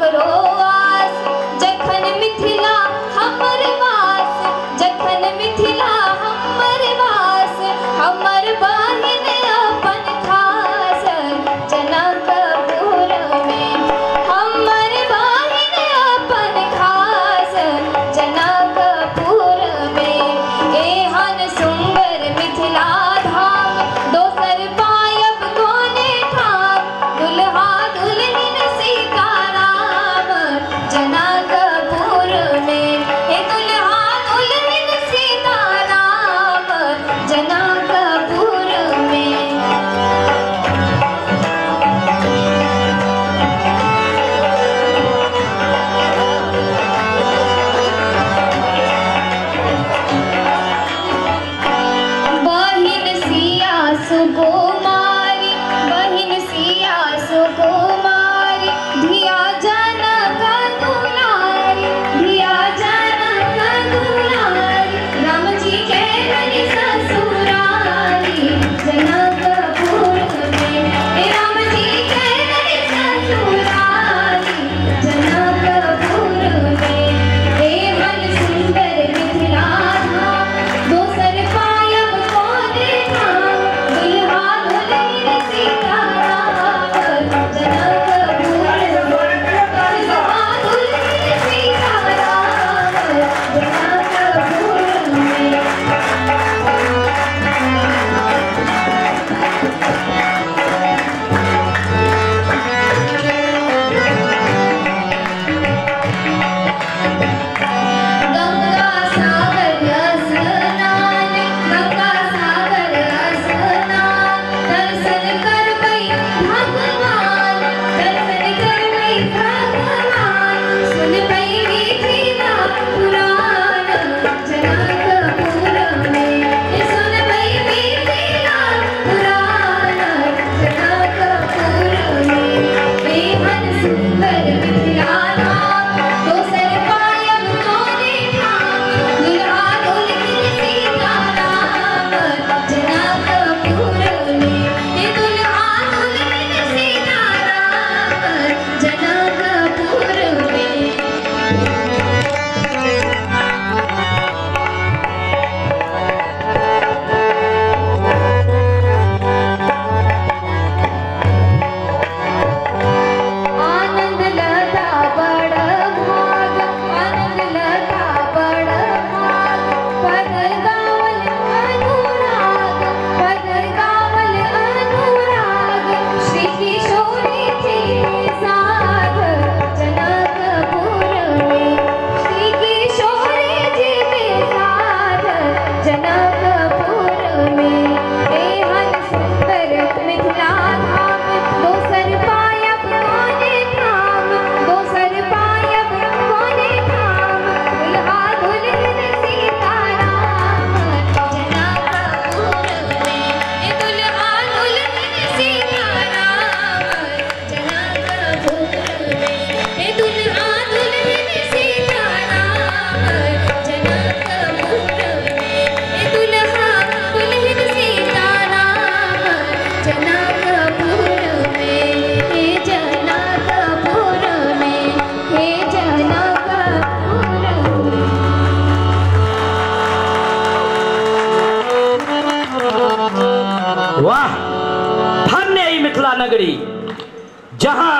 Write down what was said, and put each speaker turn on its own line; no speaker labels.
करो आस, जखन मिथिला हमर वास, जखन मिथिला हमर वास, हमर बहिन अपन खास जनकपुर में, हमर बहिन अपन खास जनकपुर में। एहन सुंदर मिथिला धाम दोसर पायब कोने ठाम, दुल्हा दुल्हन सीताराम जनकपुर में, हे दुल्हा दुल्हन सीताराम जनकपुर में। बहिन सिया सुकुमारी, बहिन सिया सुकुमारी, धिया जनक दुलारी, धिया जनक दुलारी, राम जी के रनि ससुरारी जनकपुर में, हे राम जी के रनि ससुरारी जनकपुर में। एहन सुंदर मिथिला धाम दोसर पायब कोने ठाम, दुल्हा दुल्हन सीताराम जनकपुर में, दुल्हा दुल्हन सीताराम जनकपुर में। गंगा सागर स्नान, गंगा सागर स्नान, दर्शन करबै भगवान, दर्शन करबै भगवान, सुनबै मिथिला पुराण जनकपुर में, सुनबै मिथिला पुराण जनकपुर में। एहन सुंदर मिथिला धाम दोसर पायब कोने ठाम, दुल्हा दुल्हन सीताराम जनकपुर में, हे दुल्हा दुल्हन सीताराम जनकपुर में। आनंद लता बड़ भाग, आनंद लता बड़ भाग, पद गावल अनुराग, पद गावल अनुराग, श्री किशोरी जी साथ जनकपुर में, श्री किशोरी जी के साथ जनकपुर में। एहन सुंदर मिथिला धाम दोसर पायब कोने ठाम, दोसर पायब कोने ठाम, दुल्हा दुल्हन सीताराम जनकपुर में, हे दुल्हा दुल्हन सीताराम जनकपुर में, हे दुल्हा दुल्हन सीताराम जनकपुर में, हे दुल्हा दुल्हन सीताराम जनकपुर में, हे जनकपुर में, हे जनकपुर में।
वाह, धन्य ई मिथिला नगरी जहां